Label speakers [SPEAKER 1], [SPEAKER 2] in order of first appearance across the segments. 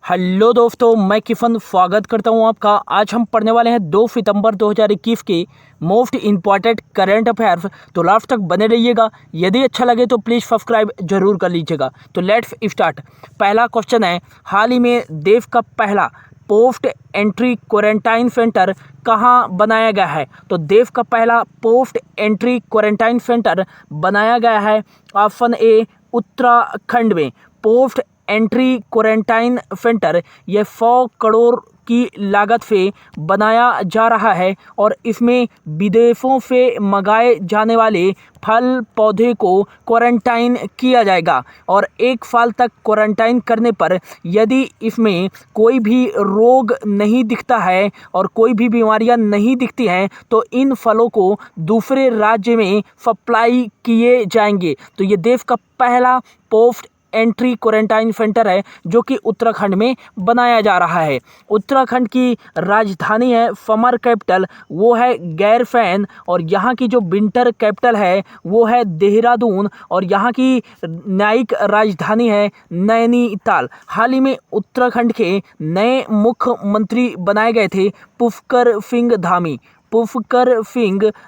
[SPEAKER 1] Hello दोस्तों, मैं किफ़न स्वागत करता हूं आपका। आज हम पढ़ने वाले हैं 2 सितंबर 2021 के मोस्ट इम्पॉर्टेंट करंट अफेयर्स। तो लास्ट तक बने रहिएगा। यदि अच्छा लगे तो प्लीज़ सब्सक्राइब जरूर कर लीजिएगा। तो लेट्स स्टार्ट। पहला क्वेश्चन है, हाल ही में देश का पहला पोस्ट एंट्री क्वारंटाइन सेंटर कहाँ बनाया गया है? तो देश का पहला पोस्ट एंट्री क्वारंटाइन सेंटर बनाया गया है ऑप्शन ए उत्तराखंड में। पोस्ट एंट्री क्वारंटाइन सेंटर ये 100 करोड़ की लागत से बनाया जा रहा है और इसमें विदेशों से मंगाए जाने वाले फल पौधे को क्वारंटाइन किया जाएगा और 1 साल तक क्वारंटाइन करने पर यदि इसमें कोई भी रोग नहीं दिखता है और कोई भी बीमारियां नहीं दिखती हैं तो इन फलों को दूसरे राज्य में सप्लाई किए जाएंगे। तो ये देश का पहला पोस्ट एंट्री क्वारंटाइन सेंटर है जो कि उत्तराखंड में बनाया जा रहा है। उत्तराखंड की राजधानी है, समर कैपिटल वो है गैरसैंण, और यहाँ की जो विंटर कैपिटल है वो है देहरादून, और यहाँ की न्यायिक राजधानी है नैनीताल। हाल ही में उत्तराखंड के नए मुख्यमंत्री बनाए गए थे पुष्कर सिंह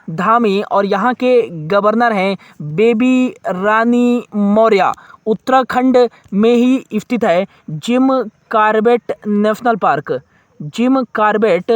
[SPEAKER 1] धामी, और यहाँ के गवर्नर हैं बेबी रानी मौर्य। उत्तराखंड में ही स्थित है जिम कॉर्बेट नेशनल पार्क। और जिम कॉर्बेट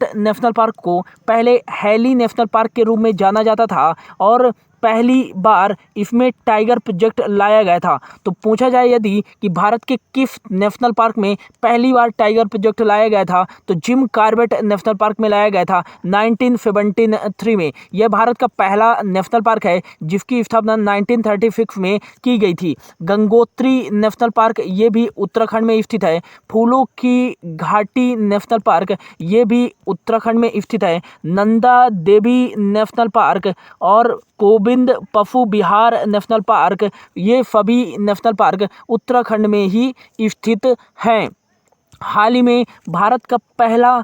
[SPEAKER 1] नेशनल पार्क को पहले हैली नेशनल पार्क के रूप में जाना जाता था और पहली बार इसमें टाइगर प्रोजेक्ट लाया गया था। तो पूछा जाए यदि कि भारत के किस नेशनल पार्क में पहली बार टाइगर प्रोजेक्ट लाया गया था, तो जिम कॉर्बेट नेशनल पार्क में लाया गया था 1973 में। यह भारत का पहला नेशनल पार्क है जिसकी स्थापना 1936 में की गई थी। गंगोत्री नेशनल पार्क ये भी उत्तराखंड में स्थित है। फूलों की घाटी नेशनल पार्क ये भी उत्तराखंड में स्थित है। नंदा देवी नेशनल पार्क और गोविंद पशु विहार नेशनल पार्क ये सभी नेशनल पार्क उत्तराखंड में ही स्थित हैं। हाल ही में भारत का पहला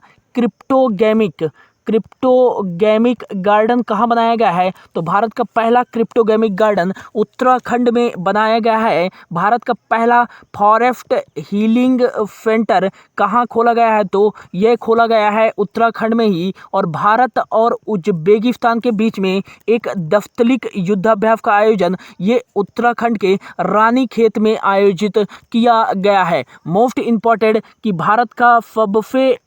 [SPEAKER 1] क्रिप्टोगेमिक गार्डन कहाँ बनाया गया है? तो भारत का पहला क्रिप्टोगेमिक गार्डन उत्तराखंड में बनाया गया है। भारत का पहला फॉरेस्ट हीलिंग सेंटर कहाँ खोला गया है? तो यह खोला गया है उत्तराखंड में ही। और भारत और उज्बेकिस्तान के बीच में एक दस्तलिक युद्धाभ्यास का आयोजन ये उत्तराखंड के रानीखेत में आयोजित किया गया है। मोस्ट इम्पॉर्टेंट कि भारत का सबसे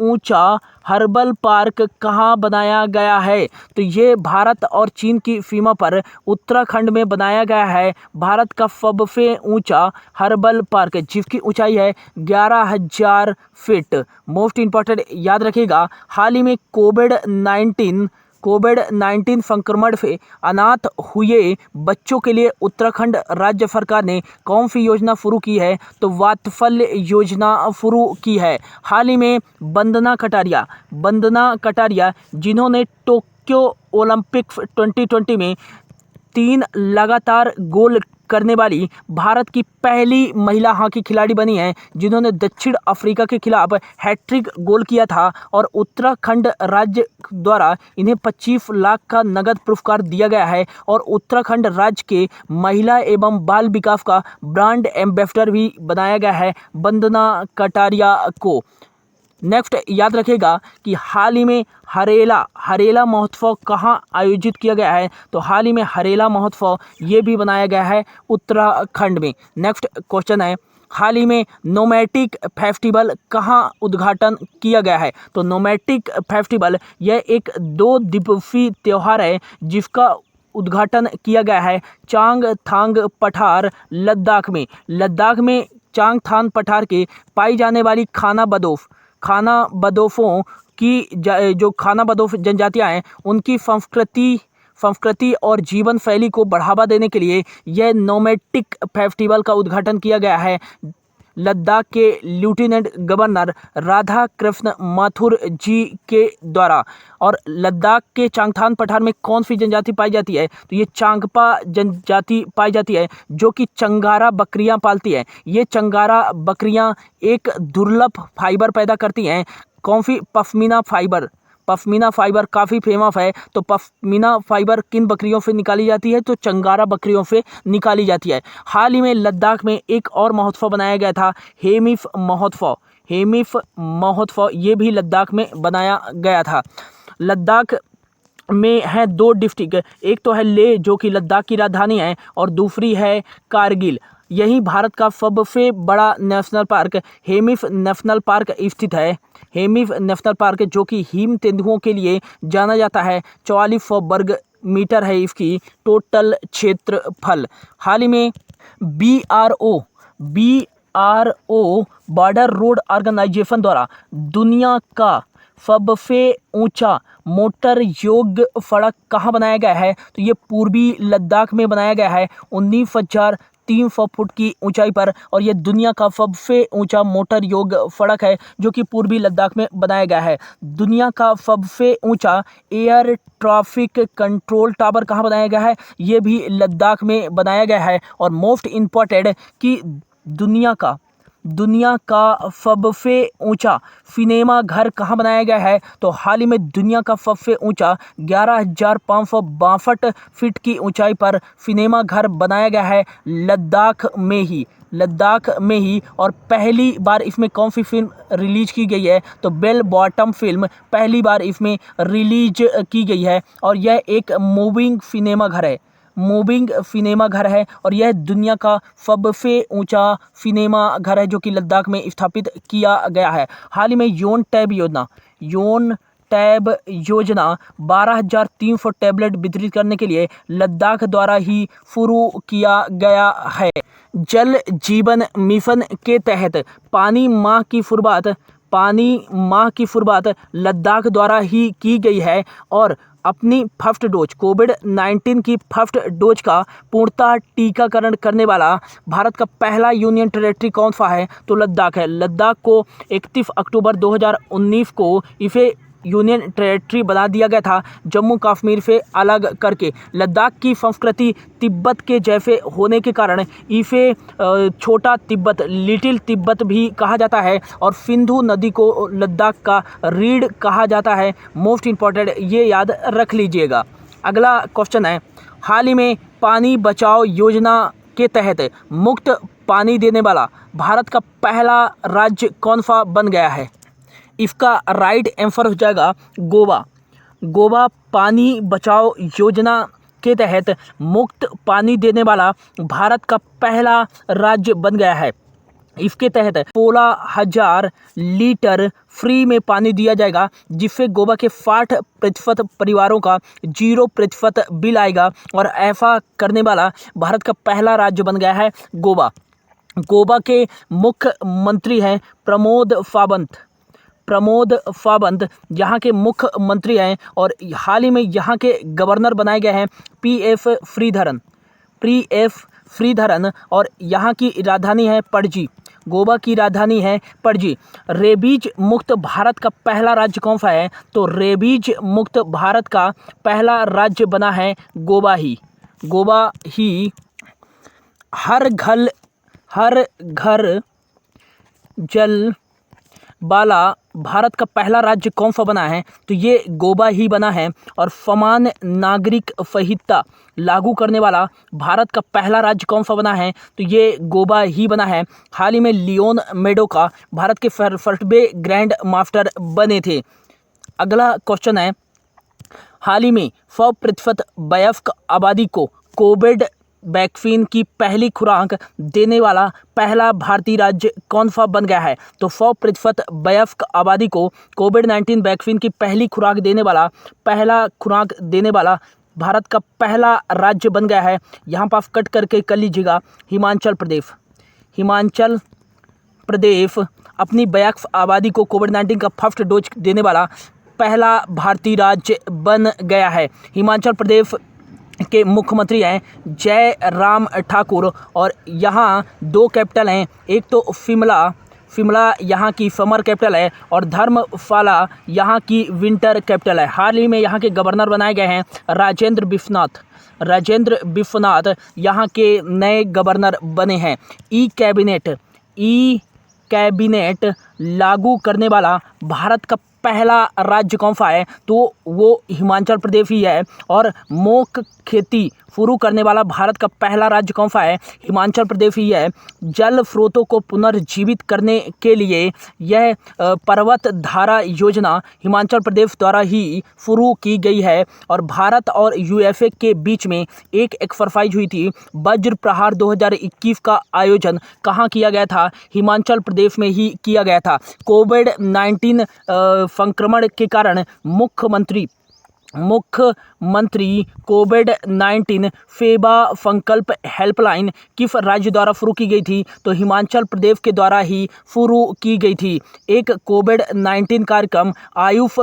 [SPEAKER 1] ऊंचा हर्बल पार्क कहाँ बनाया गया है? तो ये भारत और चीन की सीमा पर उत्तराखंड में बनाया गया है भारत का सबसे ऊंचा हर्बल पार्क, जिसकी ऊंचाई है 11,000 फीट। मोस्ट इम्पॉर्टेंट याद रखिएगा, हाल ही में कोविड-19 संक्रमण से अनाथ हुए बच्चों के लिए उत्तराखंड राज्य सरकार ने कौन सी योजना शुरू की है? तो वात्सल्य योजना शुरू की है। हाल ही में वंदना कटारिया जिन्होंने टोक्यो ओलंपिक्स 2020 में 3 लगातार गोल करने वाली भारत की पहली महिला हॉकी खिलाड़ी बनी है, जिन्होंने दक्षिण अफ्रीका के खिलाफ हैट्रिक गोल किया था, और उत्तराखंड राज्य द्वारा इन्हें 25 लाख का नगद पुरस्कार दिया गया है और उत्तराखंड राज्य के महिला एवं बाल विकास का ब्रांड एम्बेसडर भी बनाया गया है वंदना कटारिया को। नेक्स्ट याद रखिएगा कि हाल ही में हरेला महोत्सव कहाँ आयोजित किया गया है? तो हाल ही में हरेला महोत्सव ये भी बनाया गया है उत्तराखंड में। नेक्स्ट क्वेश्चन है, हाल ही में नोमैटिक फेस्टिवल कहाँ उद्घाटन किया गया है? तो नोमैटिक फेस्टिवल यह एक 2 दिवसीय त्यौहार है जिसका उद्घाटन किया गया है चांगथांग पठार लद्दाख में चांगथांग पठार के पाई जाने वाली खाना बदोफों की जो खाना बदोफ जनजातियां हैं उनकी संस्कृति और जीवन शैली को बढ़ावा देने के लिए यह नोमैटिक फेस्टिवल का उद्घाटन किया गया है लद्दाख के लेफ्टिनेंट गवर्नर राधा कृष्ण माथुर जी के द्वारा। और लद्दाख के चांगथांग पठार में कौन सी जनजाति पाई जाती है? तो ये चांगपा जनजाति पाई जाती है जो कि चंगारा बकरियां पालती है। ये चंगारा बकरियां एक दुर्लभ फाइबर पैदा करती हैं। कौन सी? पश्मीना पश्मीना फाइबर काफ़ी फेमस है। तो पश्मीना फाइबर किन बकरियों से निकाली जाती है? तो चंगारा बकरियों से निकाली जाती है। हाल ही में लद्दाख में एक और महोत्सव बनाया गया था, हेमिफ महोत्सव। हेमिफ महोत्सव ये भी लद्दाख में बनाया गया था। लद्दाख में है 2 डिस्ट्रिक्ट, एक तो है लेह जो कि लद्दाख की राजधानी है और दूसरी है कारगिल। यही भारत का सबसे बड़ा नेशनल पार्क हेमिफ नेशनल पार्क स्थित है। हेमिफ नेशनल पार्क जो कि हिम तेंदुओं के लिए जाना जाता है। 4400 वर्ग मीटर है इसकी टोटल क्षेत्रफल। हाल ही में BRO बॉर्डर रोड ऑर्गेनाइजेशन द्वारा दुनिया का सबसे ऊंचा मोटर योग्य सड़क कहाँ बनाया गया है? तो ये पूर्वी लद्दाख में बनाया गया है 19,300 फुट की ऊंचाई पर, और ये दुनिया का सबसे ऊंचा मोटर योग्य सड़क है जो कि पूर्वी लद्दाख में बनाया गया है। दुनिया का सबसे ऊंचा एयर ट्रैफिक कंट्रोल टावर कहाँ बनाया गया है? ये भी लद्दाख में बनाया गया है। और मोस्ट इम्पॉर्टेंट कि दुनिया का सबसे ऊंचा सिनेमा घर कहाँ बनाया गया है? तो हाल ही में दुनिया का सबसे ऊंचा 11,562 फीट की ऊंचाई पर सिनेमा घर बनाया गया है लद्दाख में ही। और पहली बार इसमें कौन सी फिल्म रिलीज की गई है? तो बेल बॉटम फिल्म पहली बार इसमें रिलीज की गई है, और यह एक मूविंग सिनेमा घर है और यह दुनिया का सबसे ऊंचा सिनेमा घर है जो कि लद्दाख में स्थापित किया गया है। हाल ही में योन टैब योजना 12,300 टैबलेट वितरित करने के लिए लद्दाख द्वारा ही शुरू किया गया है। जल जीवन मिशन के तहत पानी माह की शुरुआत लद्दाख द्वारा ही की गई है, और अपनी फर्स्ट डोज कोविड-19 की फर्स्ट डोज का पूर्णतः टीकाकरण करने वाला भारत का पहला यूनियन टेरिटरी कौन सा है? तो लद्दाख है। लद्दाख को 31 अक्टूबर 2019 को इसे यूनियन टेरिटरी बना दिया गया था, जम्मू कश्मीर से अलग करके। लद्दाख की संस्कृति तिब्बत के जैसे होने के कारण इसे छोटा तिब्बत, लिटिल तिब्बत भी कहा जाता है, और सिंधु नदी को लद्दाख का रीढ़ कहा जाता है। मोस्ट इम्पॉर्टेंट ये याद रख लीजिएगा। अगला क्वेश्चन है, हाल ही में पानी बचाओ योजना के तहत मुफ्त पानी देने वाला भारत का पहला राज्य कौन सा बन गया है? इसका राइट आंसर हो जाएगा गोवा पानी बचाओ योजना के तहत मुफ्त पानी देने वाला भारत का पहला राज्य बन गया है। इसके तहत 16,000 लीटर फ्री में पानी दिया जाएगा, जिससे गोवा के 60% परिवारों का 0% बिल आएगा, और ऐसा करने वाला भारत का पहला राज्य बन गया है गोवा। गोवा के मुख्यमंत्री हैं प्रमोद सावंत यहाँ के मुख्यमंत्री हैं, और हाल ही में यहाँ के गवर्नर बनाए गए हैं पीएफ श्रीधरन, और यहाँ की राजधानी है पणजी। गोवा की राजधानी है पणजी। रेबीज मुक्त भारत का पहला राज्य कौन सा है? तो रेबीज मुक्त भारत का पहला राज्य बना है गोवा ही। हर घर जल वाला भारत का पहला राज्य कौन सा बना है? तो ये गोवा ही बना है। और समान नागरिक संहिता लागू करने वाला भारत का पहला राज्य कौन सा बना है? तो ये गोवा ही बना है। हाल ही में लियोन मेडोका भारत के फर्स्टवे ग्रैंड मास्टर बने थे। अगला क्वेश्चन है, हाल ही में 100% वयस्क आबादी को कोविड वैक्सीन की पहली खुराक देने वाला पहला भारतीय राज्य कौन सा बन गया है? तो 100% वयस्क आबादी को कोविड-19 वैक्सीन की पहली खुराक देने वाला भारत का पहला राज्य बन गया है। यहाँ पर कट करके कर लीजिएगा, हिमाचल प्रदेश अपनी वयस्क आबादी को कोविड-19 का फर्स्ट डोज देने वाला पहला भारतीय राज्य बन गया है। हिमाचल प्रदेश के मुख्यमंत्री हैं जयराम ठाकुर, और यहाँ 2 कैपिटल हैं, एक तो शिमला यहाँ की समर कैपिटल है, और धर्मशाला यहाँ की विंटर कैपिटल है। हाल ही में यहाँ के गवर्नर बनाए गए हैं राजेंद्र विश्वनाथ यहाँ के नए गवर्नर बने हैं। ई कैबिनेट लागू करने वाला भारत का पहला राज्य कौन सा है, तो वो हिमाचल प्रदेश ही है। और मोक खेती शुरू करने वाला भारत का पहला राज्य कौन सा है, हिमाचल प्रदेश ही है। जल स्रोतों को पुनर्जीवित करने के लिए यह पर्वत धारा योजना हिमाचल प्रदेश द्वारा ही शुरू की गई है। और भारत और यूएसए के बीच में एक एक्सरसाइज हुई थी, वज्र प्रहार 2021 का आयोजन कहाँ किया गया था, हिमाचल प्रदेश में ही किया गया था। कोविड-19 संक्रमण के कारण मुख्यमंत्री कोविड-19 सेवा संकल्प हेल्पलाइन किस राज्य द्वारा शुरू की गई थी, तो हिमाचल प्रदेश के द्वारा ही शुरू की गई थी। एक कोविड-19 कार्यक्रम आयुष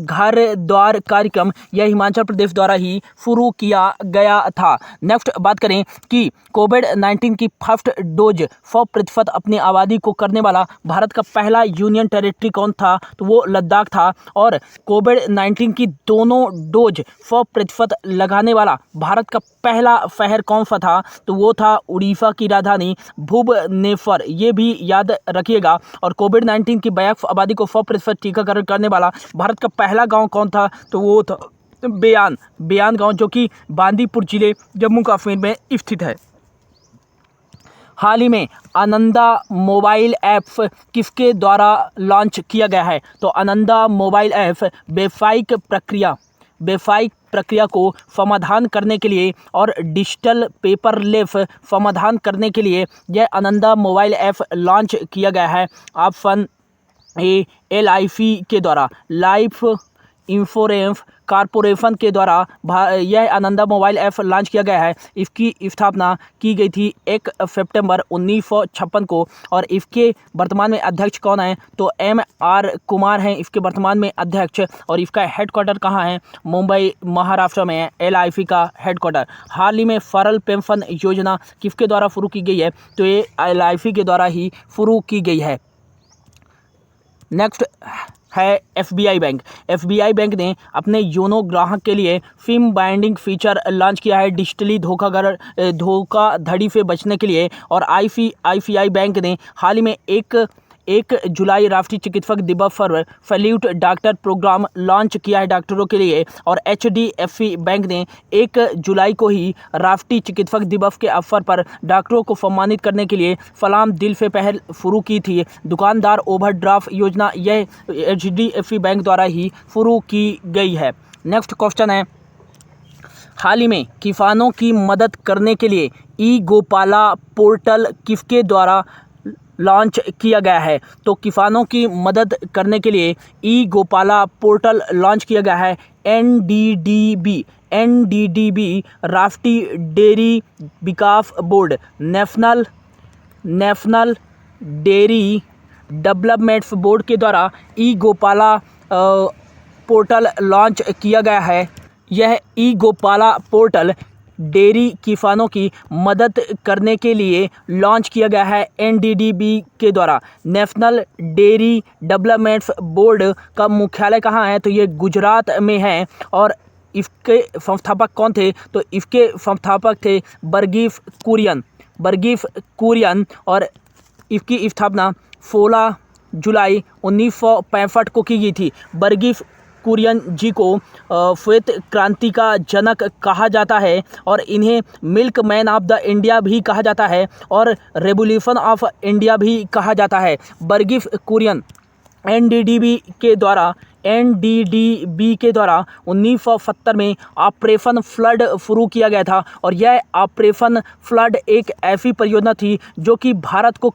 [SPEAKER 1] घर द्वार कार्यक्रम यह हिमाचल प्रदेश द्वारा ही शुरू किया गया था। नेक्स्ट बात करें कि कोविड-19 की फर्स्ट डोज 100% अपनी आबादी को करने वाला भारत का पहला यूनियन टेरिटरी कौन था, तो वो लद्दाख था। और कोविड-19 की दोनों डोज 100% लगाने वाला भारत का पहला शहर कौन सा था, तो वो था उड़ीसा की राजधानी भुवनेश्वर, ये भी याद रखिएगा। और कोविड-19 की वयस्क आबादी को 100% टीकाकरण करने वाला भारत का पहला गांव कौन था, तो वो था बेयान गांव, जो कि बांदीपुर जिले जम्मू कश्मीर में स्थित है। हाल ही में आनंदा मोबाइल ऐप किसके द्वारा लॉन्च किया गया है, तो आनंदा मोबाइल ऐप व्यावसायिक प्रक्रिया को समाधान करने के लिए और डिजिटल पेपरलेस समाधान करने के लिए यह आनंदा मोबाइल ऐप लॉन्च किया गया है। ऑप्शन ए LIC के द्वारा, लाइफ इंश्योरेंस कॉरपोरेशन के द्वारा यह आनंदा मोबाइल ऐप लॉन्च किया गया है। इसकी स्थापना की गई थी 1 सितंबर 1956 को। और इसके वर्तमान में अध्यक्ष कौन है, तो MR कुमार हैं इसके वर्तमान में अध्यक्ष। और इसका हेडक्वार्टर कहाँ है, मुंबई महाराष्ट्र में है LIC का हेडक्वार्टर। हाल ही में सरल पेंशन योजना किसके द्वारा शुरू की गई है, तो ये LIC के द्वारा ही शुरू की गई है। नेक्स्ट है SBI बैंक। SBI बैंक ने अपने योनो ग्राहक के लिए सिम बाइंडिंग फीचर लॉन्च किया है डिजिटली धोखाधड़ी से बचने के लिए। और ICICI बैंक ने हाल ही में 1 जुलाई राष्ट्रीय चिकित्सक दिवस पर सैल्यूट डॉक्टर प्रोग्राम लॉन्च किया है डॉक्टरों के लिए। और HDFC बैंक ने 1 जुलाई को ही राष्ट्रीय चिकित्सक दिवस के अवसर पर डॉक्टरों को सम्मानित करने के लिए सलाम दिल से पहल शुरू की थी। दुकानदार ओवरड्राफ्ट योजना यह HDFC बैंक द्वारा ही शुरू की गई है। नेक्स्ट क्वेश्चन है, हाल ही में किसानों की मदद करने के लिए ई-गोपाला पोर्टल किसके द्वारा लॉन्च किया गया है, तो किसानों की मदद करने के लिए ई-गोपाला पोर्टल लॉन्च किया गया है NDDB राष्ट्रीय डेयरी विकास board, national dairy development board के द्वारा ई-गोपाला पोर्टल लॉन्च किया गया है। यह ई-गोपाला पोर्टल डेयरी किसानों की मदद करने के लिए लॉन्च किया गया है NDDB के द्वारा। नेशनल डेयरी डेवलपमेंट बोर्ड का मुख्यालय कहाँ है, तो ये गुजरात में है। और इसके संस्थापक कौन थे, तो इसके संस्थापक थे वर्गीस कुरियन। और इसकी स्थापना 16 जुलाई 1965 को की गई थी। वर्गीस कुरियन जी को श्वेत क्रांति का जनक कहा जाता है और इन्हें milk man of the India भी कहा जाता है और रेवोल्यूशन ऑफ इंडिया भी कहा जाता है। वर्गीस कुरियन NDDB के द्वारा 1970 में ऑपरेशन फ्लड शुरू किया गया था। और यह ऑपरेशन फ्लड एक ऐसी परियोजना थी जो कि भारत को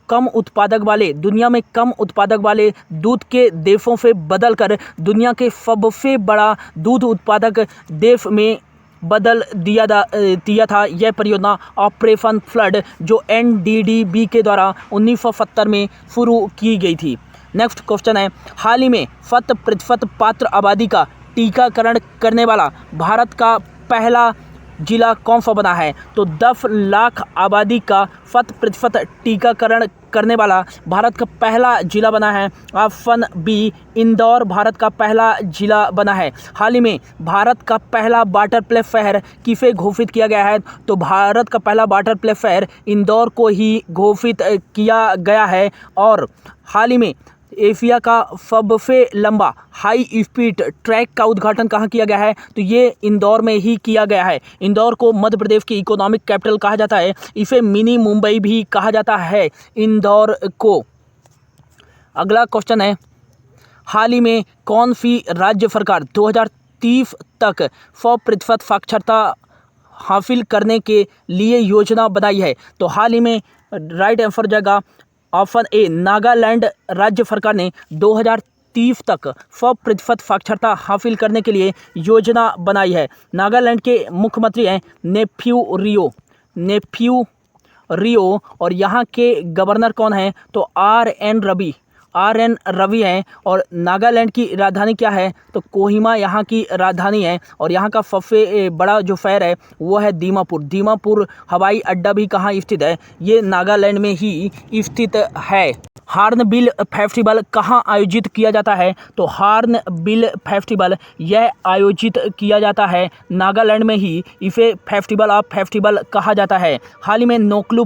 [SPEAKER 1] दुनिया में कम उत्पादक वाले दूध के देशों से बदलकर दुनिया के सबसे बड़ा दूध उत्पादक देश में बदल दिया था। यह परियोजना ऑपरेशन फ्लड जो NDDB के द्वारा 1970 में शुरू की गई थी। नेक्स्ट क्वेश्चन है, हाल ही में 100% पात्र आबादी का टीकाकरण करने वाला भारत का पहला जिला कौन सा बना है, तो 10 लाख आबादी का 100% टीकाकरण करने वाला भारत का पहला जिला बना है। ऑप्शन बी इंदौर भारत का पहला जिला बना है। हाल ही में भारत का पहला वाटर प्लेस शहर किसे घोषित किया गया है, तो भारत का पहला वाटर प्लेस शहर इंदौर को ही घोषित किया गया है। और हाल ही में एशिया का सबसे लंबा हाई स्पीड ट्रैक का उद्घाटन कहाँ किया गया है? तो ये इंदौर में ही किया गया है। इंदौर को मध्य प्रदेश की इकोनॉमिक कैपिटल कहा जाता है। इसे मिनी मुंबई भी कहा जाता है इंदौर को। अगला क्वेश्चन है, हाल ही में कौन सी राज्य सरकार 2030 तक 100% साक्षरता हासिल करने के लिए योजना बनाई है? तो हाल ही में राइट आंसर जाएगा ऑप्शन ए, नागालैंड राज्य सरकार ने 2030 तक 100% साक्षरता हासिल करने के लिए योजना बनाई है। नागालैंड के मुख्यमंत्री हैं नेफ्यू रियो और यहाँ के गवर्नर कौन हैं? तो आर एन रवि हैं। और नागालैंड की राजधानी क्या है? तो कोहिमा यहाँ की राजधानी है। और यहाँ का सबसे बड़ा जो शहर है वो है दीमापुर। दीमापुर हवाई अड्डा भी कहाँ स्थित है? ये नागालैंड में ही स्थित है। हार्नबिल फेस्टिवल कहाँ आयोजित किया जाता है? तो हार्नबिल फेस्टिवल यह आयोजित किया जाता है नागालैंड में ही। इसे फेस्टिवल ऑफ फेस्टिवल कहा जाता है। हाल ही में नोक्लू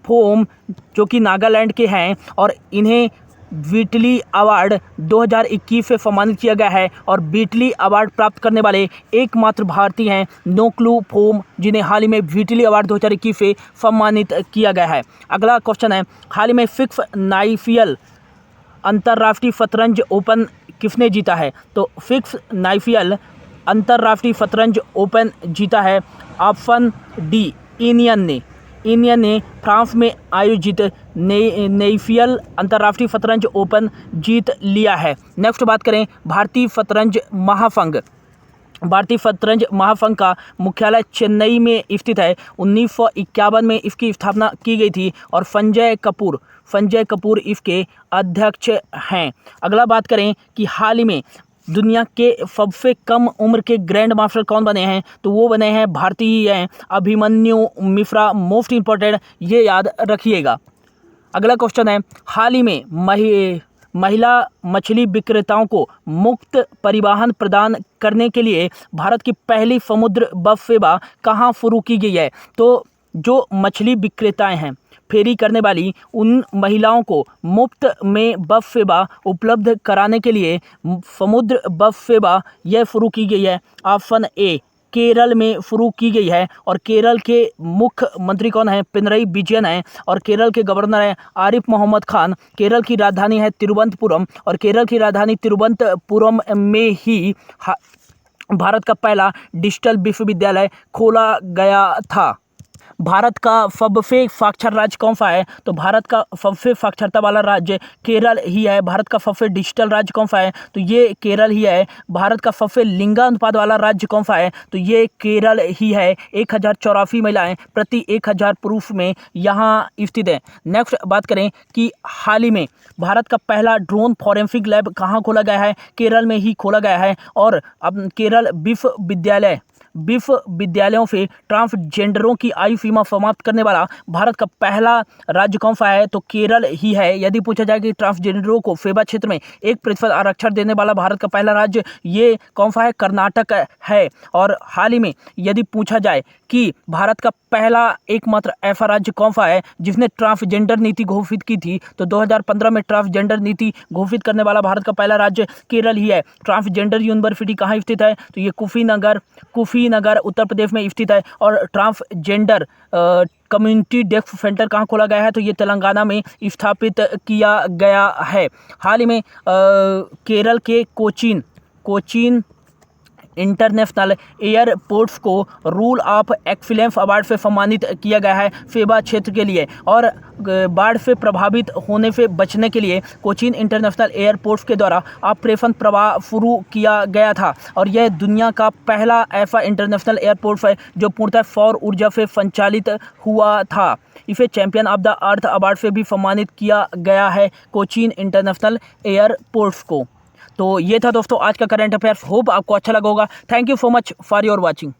[SPEAKER 1] फोम जो कि नागालैंड के हैं और इन्हें बीटली अवार्ड 2021 से सम्मानित किया गया है। और बीटली अवार्ड प्राप्त करने वाले एकमात्र भारतीय हैं नोक्लू फोम, जिन्हें हाल ही में बीटली अवार्ड 2021 से सम्मानित किया गया है। अगला क्वेश्चन है, हाल ही में फिक्स नाइफियल अंतर्राष्ट्रीय शतरंज ओपन किसने जीता है? तो फिक्स नाइफियल अंतर्राष्ट्रीय शतरंज ओपन जीता है ऑप्शन डी, इंडियन ने फ्रांस में आयोजित नेफियल अंतर्राष्ट्रीय शतरंज ओपन जीत लिया है। नेक्स्ट बात करें, भारतीय शतरंज महासंघ का मुख्यालय चेन्नई में स्थित है। 1951 में इसकी स्थापना की गई थी और संजय कपूर इसके अध्यक्ष हैं। अगला बात करें कि हाल ही में दुनिया के सबसे कम उम्र के ग्रैंड मास्टर कौन बने हैं? तो वो बने हैं भारतीय ही हैं, अभिमन्यु मिश्रा। मोस्ट इम्पोर्टेंट, ये याद रखिएगा। अगला क्वेश्चन है, हाल ही में महिला मछली विक्रेताओं को मुक्त परिवहन प्रदान करने के लिए भारत की पहली समुद्र बस सेवा कहाँ शुरू की गई है? तो जो मछली विक्रेताएं हैं, फेरी करने वाली, उन महिलाओं को मुफ्त में बस सेवा उपलब्ध कराने के लिए समुद्र बस सेवा यह शुरू की गई है। ऑप्शन ए, केरल में शुरू की गई है। और केरल के मुख्यमंत्री कौन है? पिनरई विजयन है। और केरल के गवर्नर हैं आरिफ मोहम्मद खान। केरल की राजधानी है तिरुवनंतपुरम। और केरल की राजधानी तिरुवनंतपुरम में ही भारत का पहला डिजिटल विश्वविद्यालय खोला गया था। भारत का सबसे साक्षर राज्य कौन सा है? तो भारत का सबसे साक्षरता वाला राज्य केरल ही है। भारत का सबसे डिजिटल राज्य कौन सा है? तो ये केरल ही है। भारत का सबसे लिंगानुपात वाला राज्य कौन सा है? तो ये केरल ही है। 1084 महिलाएं प्रति 1000 पुरुष में यहाँ स्थित है। नेक्स्ट बात करें कि हाल ही में भारत का पहला ड्रोन फॉरेंसिक लैब कहाँ खोला गया है? केरल में ही खोला गया है। और अब केरल विश्वविद्यालयों से ट्रांसजेंडरों की आयु सीमा समाप्त करने वाला भारत का पहला राज्य कौन सा है? तो केरल ही है। यदि पूछा जाए कि ट्रांसजेंडरों को सेवा क्षेत्र में 1% आरक्षण देने वाला भारत का पहला राज्य ये कौन सा है? कर्नाटक है। और हाल ही में यदि पूछा जाए कि भारत का पहला एकमात्र ऐसा राज्य कौन सा है जिसने ट्रांसजेंडर नीति घोषित की थी? तो 2015 में ट्रांसजेंडर नीति घोषित करने वाला भारत का पहला राज्य केरल ही है। ट्रांसजेंडर यूनिवर्सिटी कहाँ स्थित है? तो ये कुशीनगर उत्तर प्रदेश में स्थित है। और ट्रांसजेंडर कम्युनिटी डेस्क सेंटर कहाँ खोला गया है? तो ये तेलंगाना में स्थापित किया गया है। हाल ही में केरल के कोचीन इंटरनेशनल एयरपोर्ट्स को रूल ऑफ एक्सीलेंस अवार्ड से सम्मानित किया गया है सेवा क्षेत्र के लिए। और बाढ़ से प्रभावित होने से बचने के लिए कोचीन इंटरनेशनल एयरपोर्ट्स के द्वारा ऑपरेशन प्रवाह शुरू किया गया था। और यह दुनिया का पहला ऐसा इंटरनेशनल एयरपोर्ट है जो पूर्णतः सौर ऊर्जा से संचालित हुआ था। इसे champion of the earth award से भी सम्मानित किया गया है कोचीन इंटरनेशनल एयरपोर्ट्स को। तो ये था दोस्तों आज का करंट अफेयर्स। होप आपको अच्छा लगा होगा। Thank you so much for your watching.